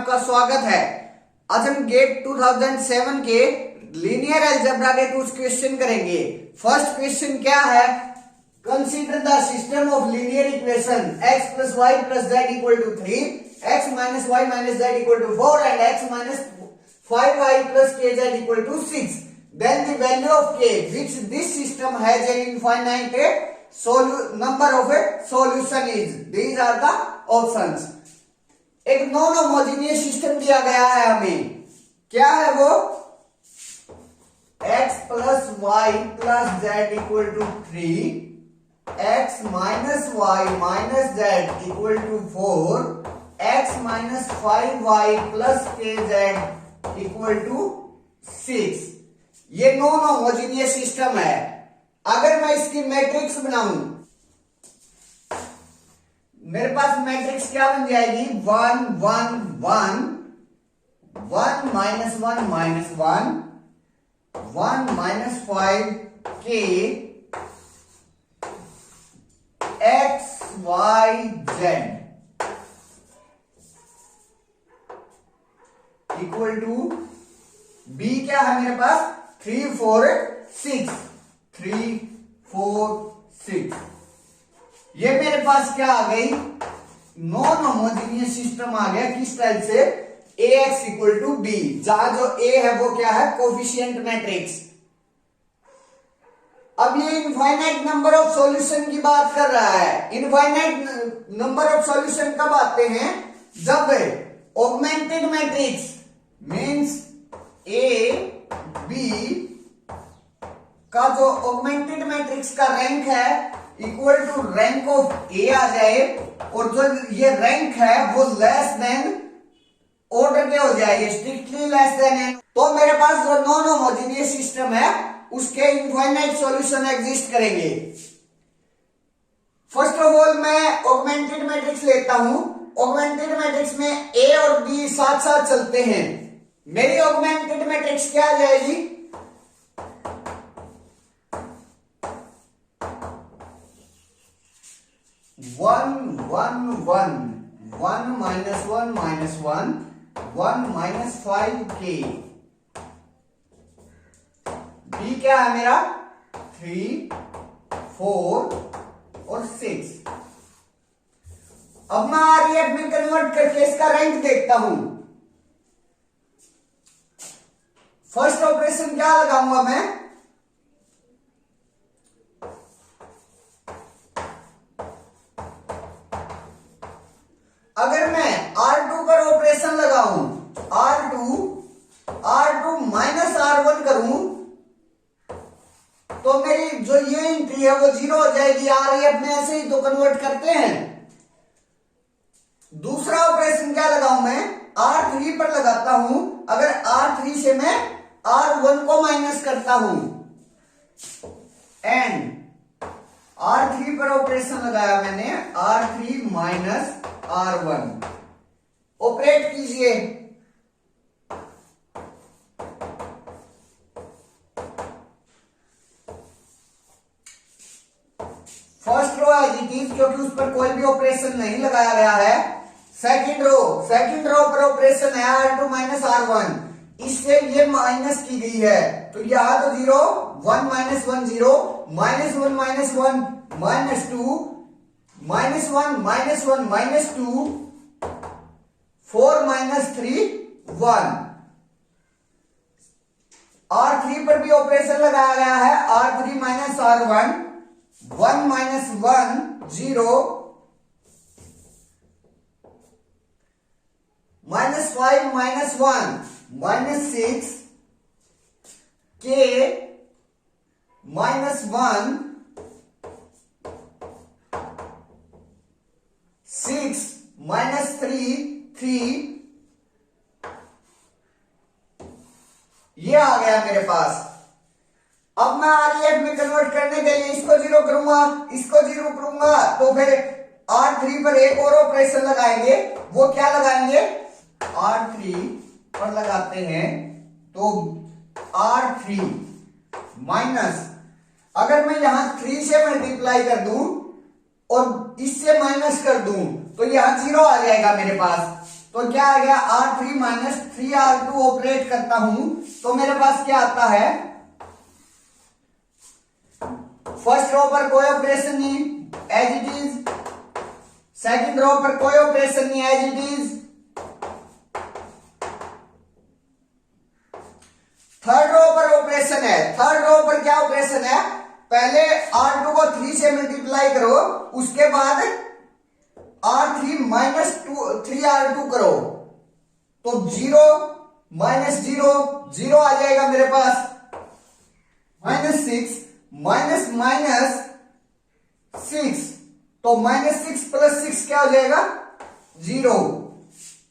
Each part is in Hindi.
आपका स्वागत है। आज हम गेट 2007 के लीनियर अलजेब्रा के कुछ क्वेश्चन करेंगे। फर्स्ट क्वेश्चन क्या है? Consider the system of linear equation x plus y plus z equal to 3, x minus y minus z equal to 4 and x minus 5y plus kz equal to 6. Then the value of k which this system has an infinite number of a solution is. These are the options. एक नॉन होमोजेनियस सिस्टम दिया गया है हमें, क्या है वो? x plus y plus z equal to 3, x minus y minus z equal to 4, x minus 5y plus kz equal to 6. ये नॉन होमोजेनियस सिस्टम है। अगर मैं इसकी मैट्रिक्स बनाऊं, मेरे पास मैट्रिक्स क्या बन जाएगी? 1 1 1 1 minus 1 minus 1 1 minus 5 k x y z equal to b क्या है मेरे पास? 3 4 6 3 4 6। ये मेरे पास क्या आ गई? नॉन होमोजेनियस सिस्टम आ गया। किस टाइप से? ax इक्वल टू b, जहां जो a है वो क्या है? Coefficient matrix. अब ये इनफाइनाइट नंबर ऑफ सॉल्यूशन की बात कर रहा है। इनफाइनाइट नंबर ऑफ सॉल्यूशन कब आते हैं? जब augmented matrix means a b का जो ऑगमेंटेड मैट्रिक्स का रैंक है इक्वल टू रैंक ऑफ ए आ जाए, और जो ये रैंक है वो लेस देन ऑर्डर के हो जाएगी, स्ट्रिक्टली लेस देन एन। तो मेरे पास जो नॉन होमोजेनियस सिस्टम है उसके इनफाइनाइट सॉल्यूशन एग्जिस्ट करेंगे। फर्स्ट ऑफ ऑल मैं ऑगमेंटेड मैट्रिक्स लेता हूं। ऑगमेंटेड मैट्रिक्स में ए और बी साथ साथ चलते हैं। मेरी ऑगमेंटेड मैट्रिक्स क्या आ जाएगी? 1 1 1 1 minus 1 minus 1 1 minus 5k। b क्या है मेरा? 3 4 और 6। अब मैं आरएफ में कन्वर्ट करके इसका रैंक देखता हूं। फर्स्ट ऑपरेशन क्या लगाऊंगा मैं? अगर मैं R2 पर ऑपरेशन लगाऊं, R2 माइनस R1 करूं, तो मेरी जो ये एंट्री है वो 0 हो जाएगी। आरएफ में ऐसे ही तो कन्वर्ट करते हैं। दूसरा ऑपरेशन क्या लगाऊं मैं? R3 पर लगाता हूं। अगर R3 से मैं R1 को माइनस करता हूं एंड R3 पर ऑपरेशन लगाया मैंने, R3 माइनस R1 ऑपरेट कीजिए। First row as it is, क्योंकि उस पर कोई भी ऑपरेशन नहीं लगाया गया है। सेकंड रो पर ऑपरेशन है R2 माइनस R1, इससे ये माइनस की गई है तो यहां तो 0 1 minus 1 0 minus 1 minus 1 minus 2 minus 1 minus 1 minus 2 4 minus 3 1। R3 पर भी ऑपरेशन लगाया गया है। R3 minus R1 1 minus 1 0 minus 5 minus 1 minus 6 k minus 1 6 minus 3 ये आ गया मेरे पास। अब मैं आरएफ में कन्वर्ट करने के लिए इसको 0 करूंगा, इसको 0 करूंगा, तो फिर R3 पर एक और ऑपरेशन लगाएंगे। वो क्या लगाएंगे? R3 पर लगाते हैं तो R3 माइनस, अगर मैं यहां 3 से मल्टीप्लाई कर दूं और इससे माइनस कर दूं तो यहां 0 आ जाएगा मेरे पास। तो क्या आ गया, R3 माइनस 3R2 ऑपरेट करता हूं तो मेरे पास क्या आता है, फर्स्ट रो पर कोई ऑपरेशन नहीं, as it is, second row पर कोई ऑपरेशन नहीं, as it is, third row पर ऑपरेशन है। थर्ड रो पर क्या ऑपरेशन है, पहले R2 को 3 से मल्टीप्लाई करो, उसके बाद R3 माइनस 3R2 करो, तो 0 माइनस 0 0 आ जाएगा मेरे पास, -6 माइनस माइनस 6, तो -6 प्लस 6 क्या हो जाएगा, 0,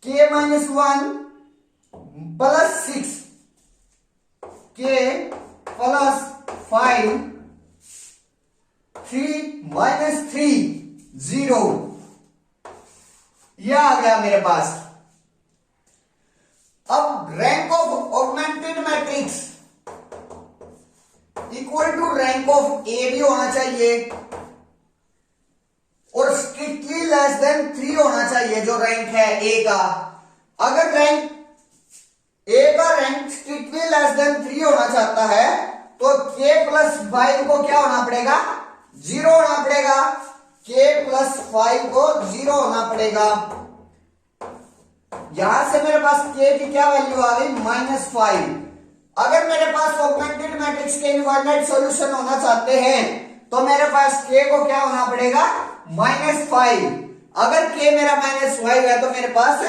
k minus 1 plus 6, k plus 5, 3 minus 3 0, यह आ गया मेरे पास। अब rank of augmented matrix equal to rank of A भी होना चाहिए और स्ट्रिक्टली लेस देन 3 होना चाहिए जो रैंक है ए का। अगर रैंक ए का रैंक स्ट्रिक्टली लेस देन 3 होना चाहता है तो k प्लस 5 को क्या होना पड़ेगा, 0 होना पड़ेगा, k प्लस 5 को 0 होना पड़ेगा। यहां से मेरे पास k की क्या वैल्यू आ गई, -5। अगर मेरे पास ऑगमेंटेड मैट्रिक्स के इनफाइनाइट सॉल्यूशन होना चाहते हैं तो मेरे पास k को क्या होना पड़ेगा, -5। अगर k मेरा -5 है तो मेरे पास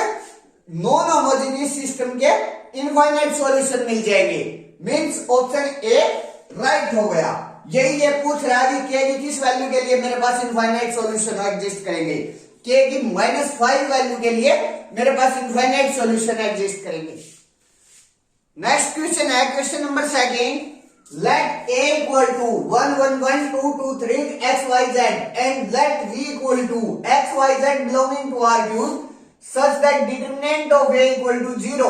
नॉन होमोजेनियस सिस्टम के इनफाइनाइट सॉल्यूशन मिल जाएंगे। मींस ऑप्शन ए राइट हो गया। यही ये पूछ रहा है कि k की किस वैल्यू के लिए मेरे पास इनफाइनाइट सॉल्यूशन एग्जिस्ट करेंगे। k की -5 वैल्यू के लिए मेरे पास इनफाइनाइट सॉल्यूशन एग्जिस्ट करेंगे। नेक्स्ट क्वेश्चन है question number 2, let a equal to 1 1 1 2 2 3 x y z and let v equal to x y z belonging to R cube such that determinant of a equal to 0,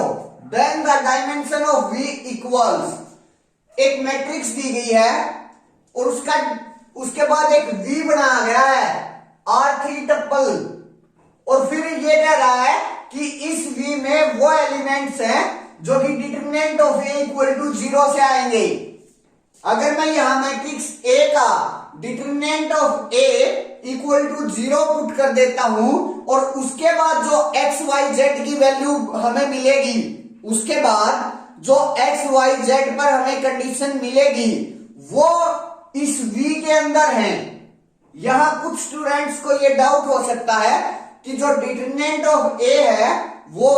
then the dimension of v equals। एक मैट्रिक्स दी गई है और उसके बाद एक v बनाया गया है R3 टप्पल, और फिर ये कह रहा है कि इस v में वो एलिमेंट्स हैं जो कि determinant of a equal to 0 से आएंगे। अगर मैं यहां मैट्रिक्स A का determinant of A equal to 0 put कर देता हूं और उसके बाद जो x y z की वैल्यू हमें मिलेगी, उसके बाद जो x y z पर हमें कंडीशन मिलेगी वो इस V के अंदर है। यहां कुछ स्टूडेंट्स को ये डाउट हो सकता है कि जो डिटरमिनेंट ऑफ A है वो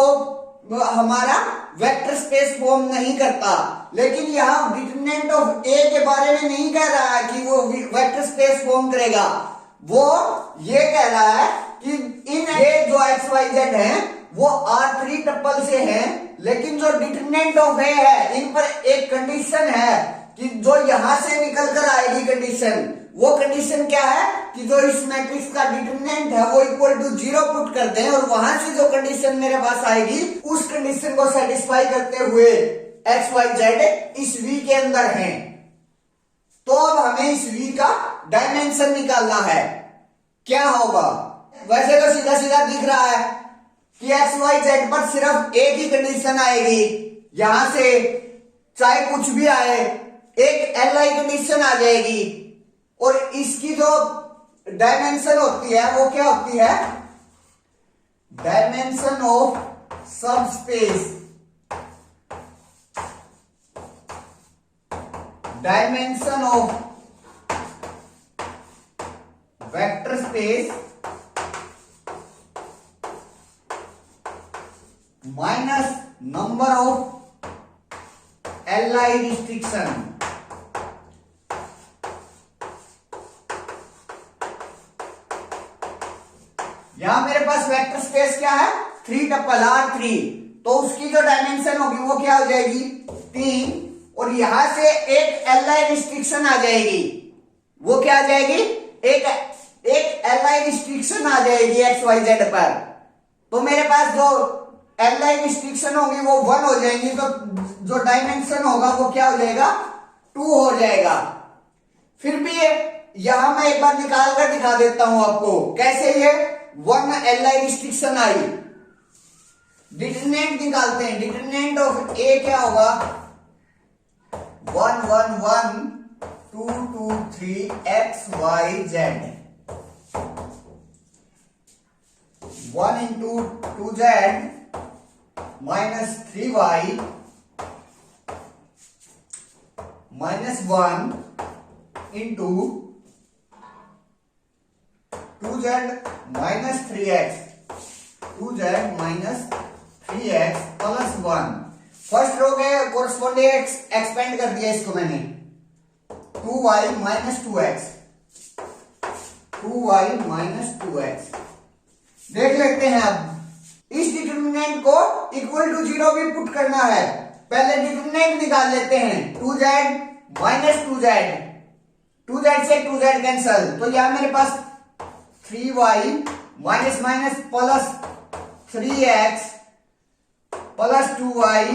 हमारा वेक्टर स्पेस फॉर्म नहीं करता, लेकिन यहां डिटरमिनेंट ऑफ A के बारे में नहीं कह रहा है कि वो वेक्टर स्पेस फॉर्म करेगा। वो ये कह रहा है कि इन A जो x y z है वो R3 टप्पल से है, लेकिन जो डिटरमिनेंट ऑफ A है इन पर एक कंडीशन है कि जो यहां से निकल कर आएगी कंडीशन, वो कंडीशन क्या है कि जो इस मैट्रिक्स का डिटरमिनेंट है वो इक्वल टू 0 पुट कर दें और वहां से जो कंडीशन मेरे पास आएगी उस कंडीशन को सेटिस्फाई करते हुए x y z इस v के अंदर है। तो अब हमें इस v का डायमेंशन निकालना है। क्या होगा, वैसे तो सीधा सीधा दिख रहा है कि x y z पर सिर्फ एक ही कंडीशन आएगी, यहां से चाहे कुछ भी आए एक li कंडीशन आ जाएगी, और इसकी जो डायमेंशन होती है वो क्या होती है, dimension of subspace, dimension of vector space minus number of li restriction. यहां मेरे पास वेक्टर स्पेस क्या है, 3 टप्पल R3, तो उसकी जो डायमेंशन होगी वो क्या हो जाएगी 3, और यहां से एक li रिस्ट्रिक्शन आ जाएगी, वो क्या आ जाएगी, एक li रिस्ट्रिक्शन आ जाएगी x y z पर। तो मेरे पास जो li रिस्ट्रिक्शन होगी वो 1 हो जाएंगी, तो जो डायमेंशन होगा वो क्या हो जाएगा 2 हो जाएगा। फिर भी यहां मैं एक बार निकाल कर दिखा देता हूं आपको कैसे ये 1 li रिस्ट्रिक्शन आई। डिटरमिनेंट निकालते हैं। डिटरमिनेंट ऑफ ए क्या होगा, 1 1 1 2 2 3 x y z, 1 into 2z minus 3y minus 1 into 2z minus 3x, 2z minus 3x plus 1। First row के कोरस्पॉन्डिंग एक्सपेंड कर दिया इसको मैंने, 2y minus 2x, 2y minus 2x। देख लेते हैं अब इस डिटरमिनेंट को इक्वल टू 0 भी पुट करना है। पहले डिटरमिनेंट निकाल लेते हैं, 2z माइनस 2z, 2z से 2z कैंसल, तो यहां मेरे पास 3y minus minus plus 3x plus 2y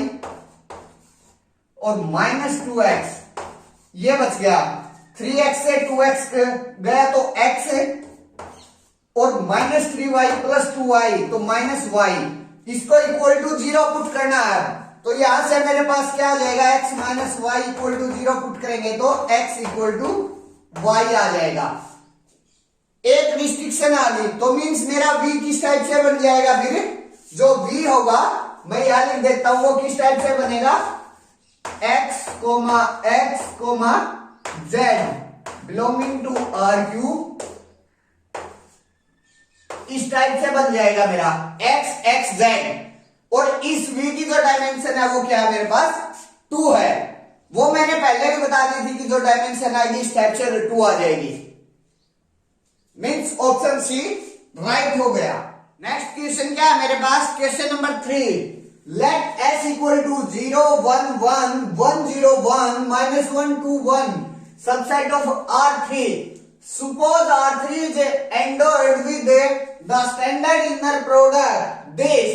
और माइनस 2x, ये बच गया। 3x से 2x गया तो x और माइनस 3y प्लस 2y तो माइनस y, इसको इक्वल टू 0 पुट करना है। तो यहां से मेरे पास क्या आ जाएगा, x minus Y equal to 0 put करेंगे तो x इक्वल टू y आ जाएगा। एक रिस्ट्रिक्शन आ गई तो मीन्स मेरा v किस टाइप से बन जाएगा, फिर जो v होगा मैं यहां लिख देता हूं, वो किस टाइप से बनेगा, x z belonging to r3, इस टाइप से बन जाएगा मेरा x z। और इस v की जो डायमेंशन है वो क्या है मेरे पास, 2 है। वो मैंने पहले भी बता दी थी कि जो डायमेंशन आएगी इस टाइप से 2 आ जाएगी। मीन्स ऑप्शन सी राइट हो गया। नेक्स्ट क्वेश्चन क्या है मेरे पास, question number 3। Let s equal to 0 1 1 1 0 1 minus 1 2 1 subset of R3। Suppose R3 is endowed with the standard inner product this,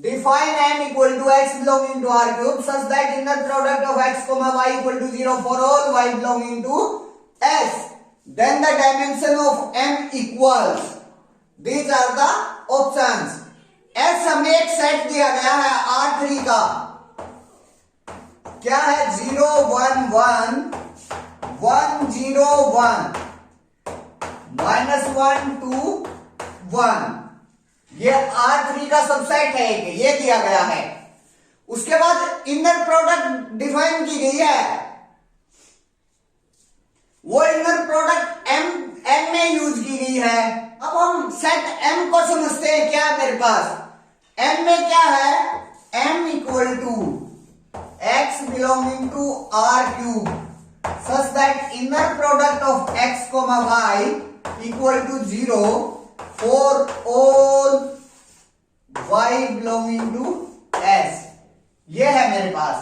define m equal to x belonging to R cube such that inner product of x comma y equal to 0 for all y belonging to S, then the dimension of m equals, these are the options। S हमें एक सेट दिया गया है R3 का, क्या है, 0 1 1 1 0 1 माइनस 1 2 1, ये R3 का सबसेट है, ये दिया गया है। उसके बाद इनर प्रोडक्ट डिफाइन की गई है, वो इनर प्रोडक्ट m में यूज की गई है। अब हम सेट m को समझते हैं, क्या है मेरे पास, m में क्या है, m equal to x belonging to R3 such that inner product of x comma y equal to 0 for all y belonging to S। ये है मेरे पास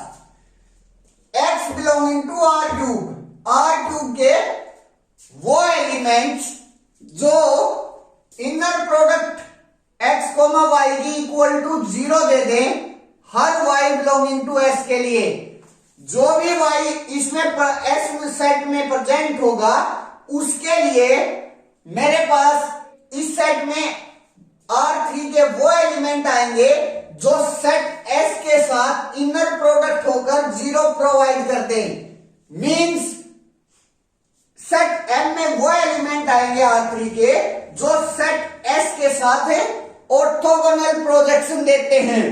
x belonging to R3 के वो एलिमेंट्स जो inner product x comma y की इक्वल टू 0 दे दें हर y बिलोंगिंग टू S के लिए। जो भी y इसमें S सेट में प्रेजेंट होगा उसके लिए मेरे पास इस सेट में R3 के वो एलिमेंट आएंगे जो सेट S के साथ इनर प्रोडक्ट होकर 0 प्रोवाइड करते हैं। मींस सेट M में वो एलिमेंट आएंगे R3 के जो सेट S के साथ ऑर्थोगोनल प्रोजेक्शन देते हैं,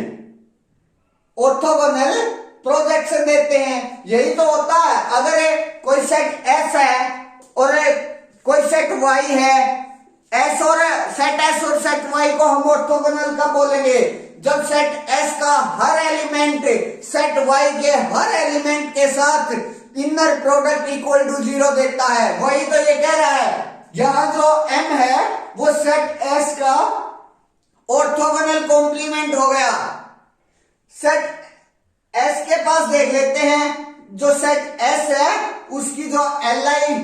ऑर्थोगोनल प्रोजेक्शन देते हैं। यही तो होता है, अगर कोई सेट S है और कोई सेट Y है, S और सेट S और सेट Y को हम ऑर्थोगोनल कब बोलेंगे, जब सेट S का हर एलिमेंट सेट Y के हर एलिमेंट के साथ इनर प्रोडक्ट इक्वल टू 0 देता है। वही तो ये कह रहा है, यहां जो M है वो सेट S का ऑर्थोगोनल कॉम्प्लीमेंट हो गया। सेट S के पास देख लेते हैं, जो सेट S है उसकी जो Li,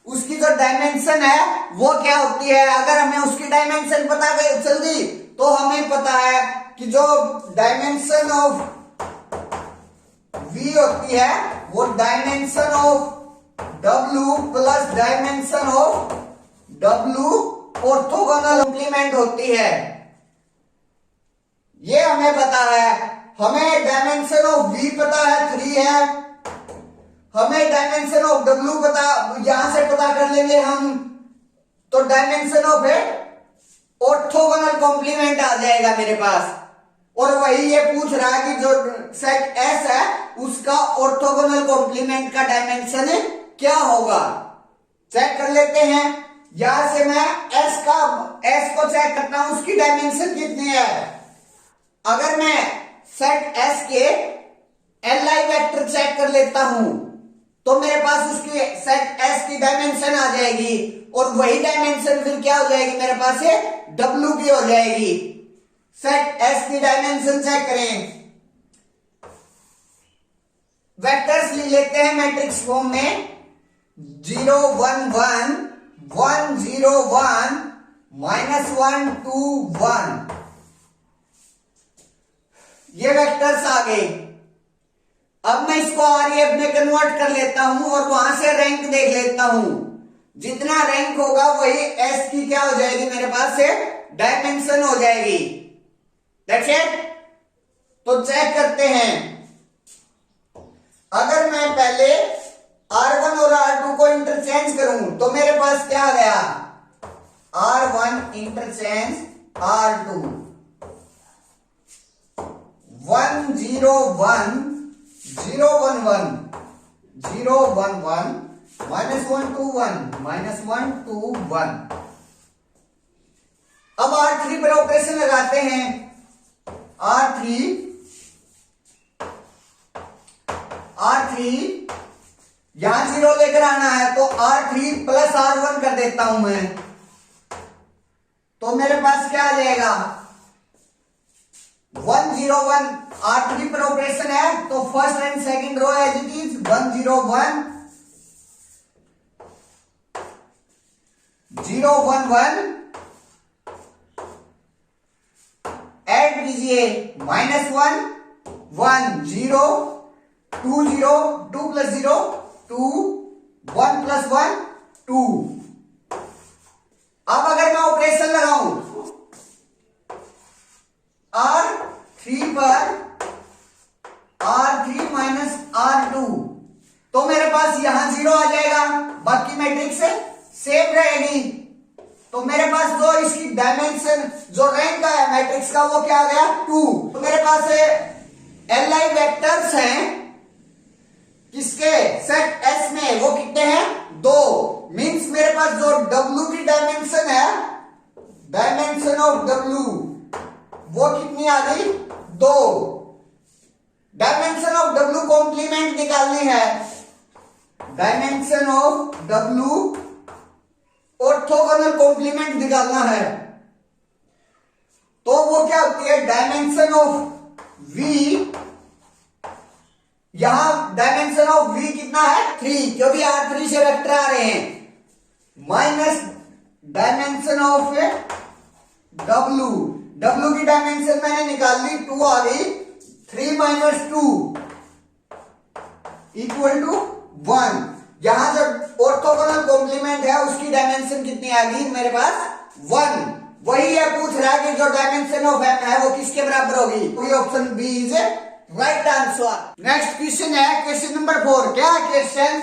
उसकी जो डायमेंशन है वो क्या होती है। अगर हमें उसकी डायमेंशन पता चल गई तो हमें पता है कि जो डायमेंशन ऑफ V होती है वो dimension of W plus dimension of W orthogonal complement होती है। ये हमें पता है। हमें डायमेंशन ऑफ v पता है 3 है। हमें डायमेंशन ऑफ w पता, यहां से पता कर लेंगे हम। तो डायमेंशन ऑफ ऑर्थोगोनल कॉम्प्लीमेंट आ जाएगा मेरे पास। और वही ये पूछ रहा है कि जो सेट S है उसका ऑर्थोगोनल कॉम्प्लीमेंट का डायमेंशन क्या होगा। चेक कर लेते हैं। यहां से मैं S को चेक करता हूं, उसकी डायमेंशन कितनी है। अगर मैं सेट S के Li वेक्टर चेक कर लेता हूं तो मेरे पास उसकी सेट S की डायमेंशन आ जाएगी। और वही डायमेंशन फिर क्या हो जाएगी मेरे पास ये W की हो जाएगी। सेट S की डायमेंशन चेक करें। वेक्टर्स लिख लेते हैं मैट्रिक्स फॉर्म में। 0 1 1 1 0 1 -1 2 1। ये वेक्टर्स आ गए। अब मैं इसको आरएफ में कन्वर्ट कर लेता हूं और वहां से रैंक देख लेता हूं। जितना रैंक होगा वही एस की क्या हो जाएगी मेरे पास से डायमेंशन हो जाएगी। That's it. तो चेक करते हैं। अगर मैं पहले R1 और R2 को इंटरचेंज करूं तो मेरे पास क्या आ गया, R1 इंटरचेंज R2 1 0 1 0 1 1 0 1 1 -1 2 1 -1 2 1। अब R3 पर ऑपरेशन लगाते हैं। R3 यहां 0 लेकर आना है तो R3 प्लस R1 कर देता हूं मैं। तो मेरे पास क्या आ जाएगा 1 0 1। R3 पर ऑपरेशन है तो first and second row as it is 1 0 1 0 1 1। Add कीजिए -1 1 0 2 0 2 प्लस 0 2 1 प्लस 1 2। अब अगर मैं ऑपरेशन लगाऊं R3 पर R3 माइनस R2 तो मेरे पास यहां 0 आ जाएगा, बाकी मैट्रिक्स सेम रहेगी। तो मेरे पास जो इसकी डायमेंशन जो रैंक का है मैट्रिक्स का वो क्या आ गया 2। तो मेरे पास Li वेक्टर्स हैं किसके सेट S में, वो कितने हैं 2। मींस मेरे पास जो W की डायमेंशन है, डायमेंशन ऑफ W वो कितनी आ गई 2। डायमेंशन ऑफ W कॉम्प्लीमेंट निकालनी है। Dimension of W orthogonal complement निकालना है। तो वो क्या होती है डायमेंशन ऑफ V। यहां डायमेंशन ऑफ V कितना है 3, क्योंकि R3 से वेक्टर आ रहे हैं, माइनस डायमेंशन ऑफ W की डायमेंशन मैंने निकाल ली 2 आ गई। 3 - 2 इक्वल टू 1। यहां जब ऑर्थोगोनल कॉम्प्लीमेंट है उसकी डायमेंशन कितनी आ गई मेरे पास 1। वही है पूछ रहा है कि जो डायमेंशन ऑफ M है वो किसके बराबर होगी। तो option B is right answer. Next question है क्वेश्चन नंबर 4। क्या question,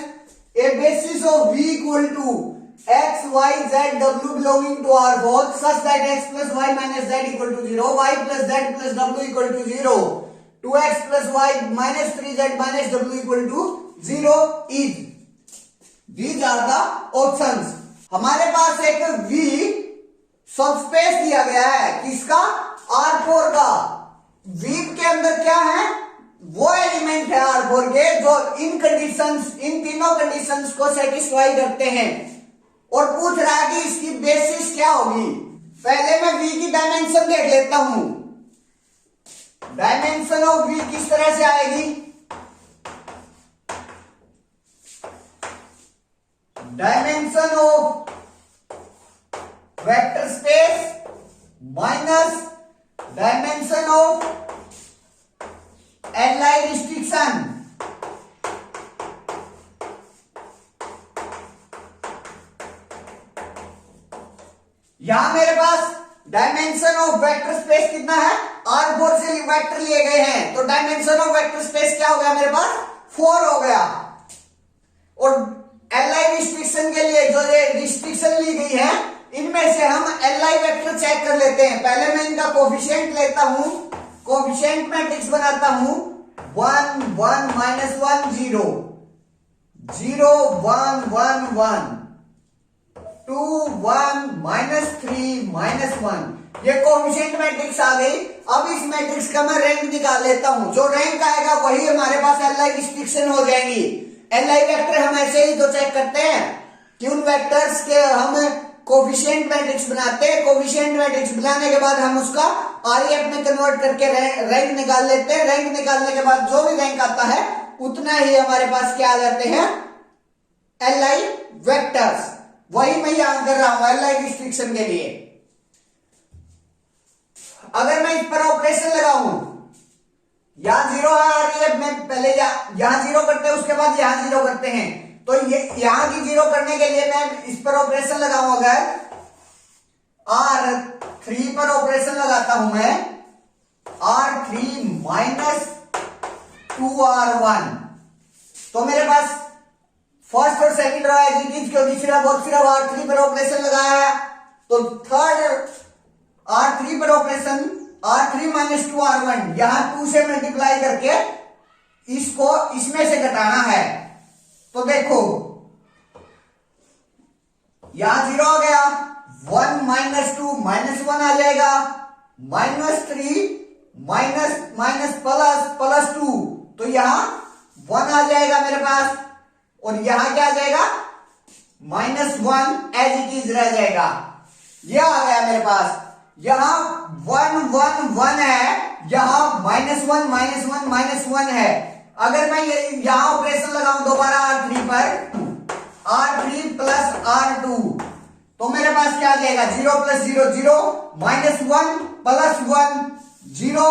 a basis of V equal to x y z w belonging to R4 such that x plus y minus z equal to 0, y plus z plus w equal to 0, 2x plus y minus 3z minus w equal to 0 is, these are the options। हमारे पास एक V सबस्पेस दिया गया है किसका R4 का। V के अंदर क्या है वो एलिमेंट है R4 के जो इन तीनों कंडीशंस को सेटिस्फाई करते हैं। और पूछ रहा है कि इसकी बेसिस क्या होगी। पहले मैं V की डायमेंशन देख लेता हूं। डायमेंशन ऑफ V किस तरह से आएगी, dimension of vector space minus dimension of Li restriction. यहां मेरे पास डायमेंशन ऑफ वेक्टर स्पेस कितना है R4 से वेक्टर लिए गए हैं, तो डायमेंशन ऑफ वेक्टर स्पेस क्या हो गया मेरे पास 4 हो गया। और एलआई रिस्ट्रिक्शन के लिए जो ये रिस्ट्रिक्शन ली गई है, इनमें से हम एलआई वेक्टर चेक कर लेते हैं। पहले मैं इनका कोफिशिएंट लेता हूं, कोफिशिएंट मैट्रिक्स बनाता हूं 1 1 -1 0 0 1 1 1 2 1 -3 -1, ये कोफिशिएंट मैट्रिक्स आ गई। अब इस मैट्रिक्स का मैं रैंक निकाल लेता हूं, जो रैंक आएगा वही हमारे पास एलआई रिस्ट्रिक्शन हो जाएंगी। एलआई वेक्टर हम ऐसे ही तो चेक करते हैं कि उन वेक्टर्स के हम कोफिशिएंट मैट्रिक्स बनाते हैं, कोफिशिएंट मैट्रिक्स बनाने के बाद हम उसका आरईएफ में कन्वर्ट करके रैंक निकाल लेते हैं। रैंक निकालने के बाद जो भी रैंक आता है उतना ही हमारे पास क्या आ जाते हैं एलआई वेक्टर्स। वही मैं यहां कर रहा हूं एलआई रिस्ट्रिक्शन के लिए। अगर मैं इस पर ऑपरेशन लगाऊं, यहां 0 है आरईएफ में, पहले यहां 0 करते हैं उसके बाद यहां 0 करते हैं, तो ये यहां की 0 करने के लिए मैं इस पर ऑपरेशन लगाऊं, अगर R3 पर ऑपरेशन लगाता हूं मैं R3 - 2R1, तो मेरे पास फर्स्ट और सेकंड रो है जी, क्योंकि सिर्फ R3 पर ऑपरेशन लगाया है, तो थर्ड R3 पर ऑपरेशन R3 - 2R1, यहां 2 से मल्टीप्लाई करके इसको इसमें से घटाना है। तो देखो यहां 0 आ गया, 1 - 2 -1 आ जाएगा, -3 +2, तो यहां 1 आ जाएगा मेरे पास, और यहां क्या आ जाएगा -1 एज इट इज रह जाएगा। यह आ गया मेरे पास, यहां 1 1 1 है, यहां -1 -1 है। अगर मैं यहां ऑपरेशन लगाऊं दोबारा R3 पर, R3 + R2, तो मेरे पास क्या आ जाएगा 0 + 0 0, -1 + 1 0,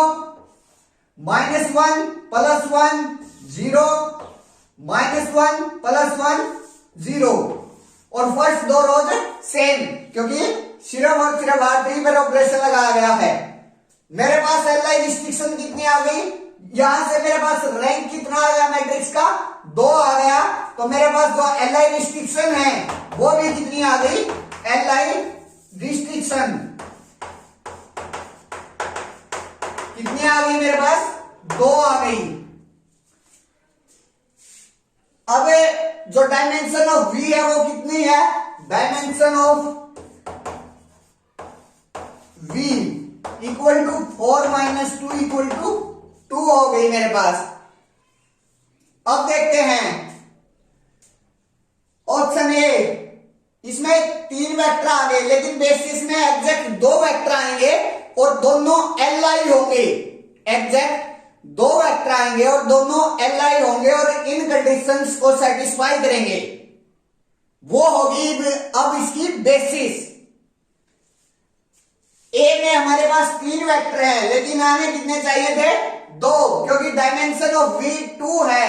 -1 + 1 0, -1 + 1 0, और फर्स्ट दो रोज सेम, क्योंकि सिर्फ और सिर्फ R3 पर ऑपरेशन लगाया गया है। मेरे पास एलआई रिस्ट्रिक्शन कितनी आ गई, यहां से मेरे पास रैंक कितना आ गया मैट्रिक्स का 2 आ गया, तो मेरे पास जो एलआई रिस्ट्रिक्शन है वो भी कितनी आ गई, एलआई रिस्ट्रिक्शन कितनी आ गई मेरे पास 2 आ गई। अब जो डायमेंशन ऑफ V है वो कितनी है, dimension of V equal to 4 - 2 equal to 2 हो गई मेरे पास। अब देखते हैं ऑप्शन ए, इसमें 3 वेक्टर आ गए, लेकिन बेसिस में एग्जैक्ट 2 वेक्टर आएंगे और दोनों एलआई होंगे। एग्जैक्ट 2 वेक्टर आएंगे और दोनों एलआई होंगे और इन कंडीशंस को सेटिस्फाई करेंगे, वो होगी अब इसकी बेसिस। ए में हमारे पास 3 वेक्टर है, लेकिन हमें कितने चाहिए थे 2, क्योंकि डायमेंशन ऑफ V 2 है।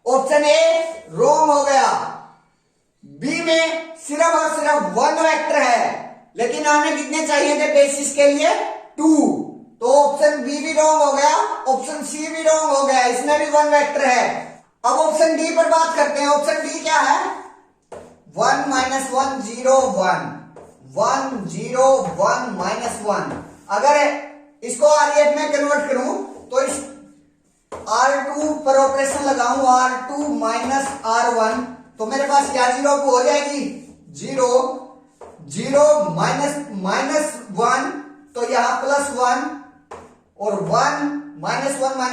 ऑप्शन ए रॉन्ग हो गया। बी में सिर्फ और सिर्फ 1 वेक्टर है, लेकिन हमें कितने चाहिए थे बेसिस के लिए 2, तो ऑप्शन बी भी रॉन्ग हो गया, ऑप्शन सी भी रॉन्ग हो गया, इसमें भी 1 वेक्टर है। अब ऑप्शन डी पर बात करते हैं। ऑप्शन डी क्या है, 1 - 1 0 1 1 0 1 -1। अगर इसको आरईएफ में कन्वर्ट करूं तो इस R2 पर ऑपरेशन लगाऊं R2 - R1, तो मेरे पास क्या 0 को हो जाएगी 0 0 -1, तो यहां +1 और 1 -1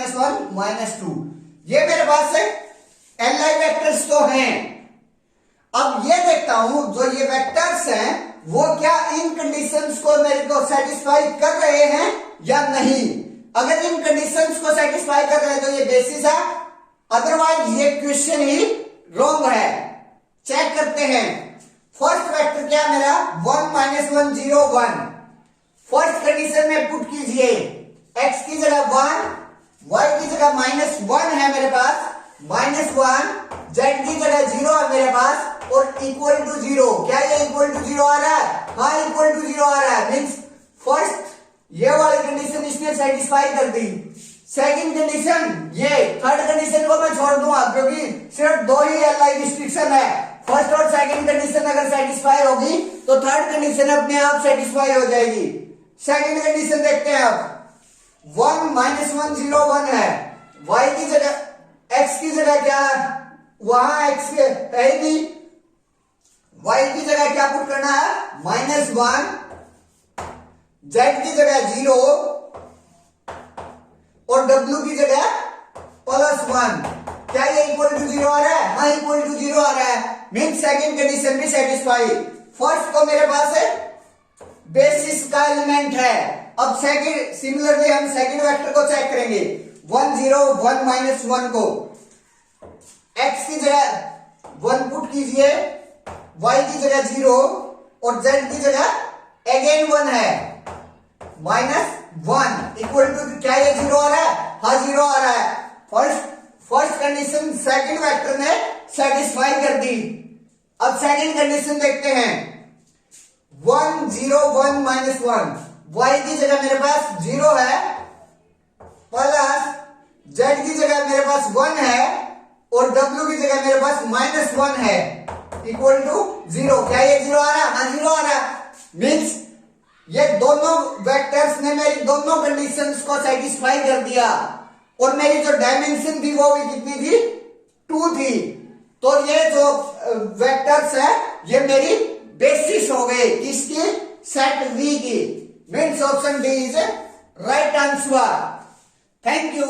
-2, ये मेरे पास एलआई वेक्टर्स तो हैं। अब ये देखता हूं जो ये वेक्टर्स हैं वो क्या इन कंडीशंस को मेरे को सेटिस्फाई कर रहे हैं या नहीं। अगर इन कंडीशंस को सेटिस्फाई कर रहे हैं तो ये बेसिस है, अदरवाइज ये क्वेश्चन ही रॉन्ग है। चेक करते हैं। फर्स्ट वेक्टर क्या मेरा 1 - 1 0 1, फर्स्ट कंडीशन में पुट कीजिए, x की जगह 1, y की जगह -1 है मेरे पास, -1, z की जगह 0 है मेरे पास, और इक्वल टू 0। क्या ये इक्वल टू 0 आ रहा है, हाँ इक्वल टू 0 आ रहा है, मीन्स फर्स्ट ये वाली कंडीशन इसने सेटिस्फाई कर दी। सेकंड कंडीशन, ये थर्ड कंडीशन को मैं छोड़ दूंगा क्योंकि सिर्फ दो ही एलआई रिस्ट्रिक्शन है। फर्स्ट और सेकंड कंडीशन अगर सेटिस्फाई होगी तो थर्ड कंडीशन अपने आप सेटिस्फाई हो जाएगी। सेकंड कंडीशन देखते हैं अब। 1 -1 0 1 है, y की जगह x की जगह क्या है, वहां x है ही नहीं, y की जगह क्या पुट करना है, -1, z की जगह 0 और w की जगह +1। क्या ये इक्वल टू 0 आ रहा है? हाँ, इक्वल टू 0 आ रहा है। मीन सेकंड कंडीशन भी सेटिस्फाई। फर्स्ट तो मेरे पास है बेसिस का एलिमेंट है। अब सेकंड, सिमिलरली हम सेकंड वेक्टर को चेक करेंगे। 1 0 1 -1 को x की जगह 1 पुट कीजिए, y की जगह 0 और z की जगह अगेन 1 है, -1 इक्वल टू, क्या ये 0 आ रहा है? हाँ, 0 आ रहा है। फर्स्ट कंडीशन सेकंड वेक्टर ने सेटिस्फाई कर दी। अब सेकंड कंडीशन देखते हैं। 1 0 1 -1, y की जगह मेरे पास 0 है, प्लस z की जगह मेरे पास 1 है और w की जगह मेरे पास -1 है, इक्वल टू 0। क्या ये 0 आ रहा है? हाँ, 0 आ रहा है। मीन्स ये दोनों वेक्टर्स ने मेरी दोनों कंडीशंस को सेटिस्फाई कर दिया और मेरी जो डायमेंशन थी वो भी कितनी थी? 2 थी। तो ये जो वेक्टर्स है ये मेरी बेसिस हो गए किसकी? सेट V की। Means option D is right answer. Thank you.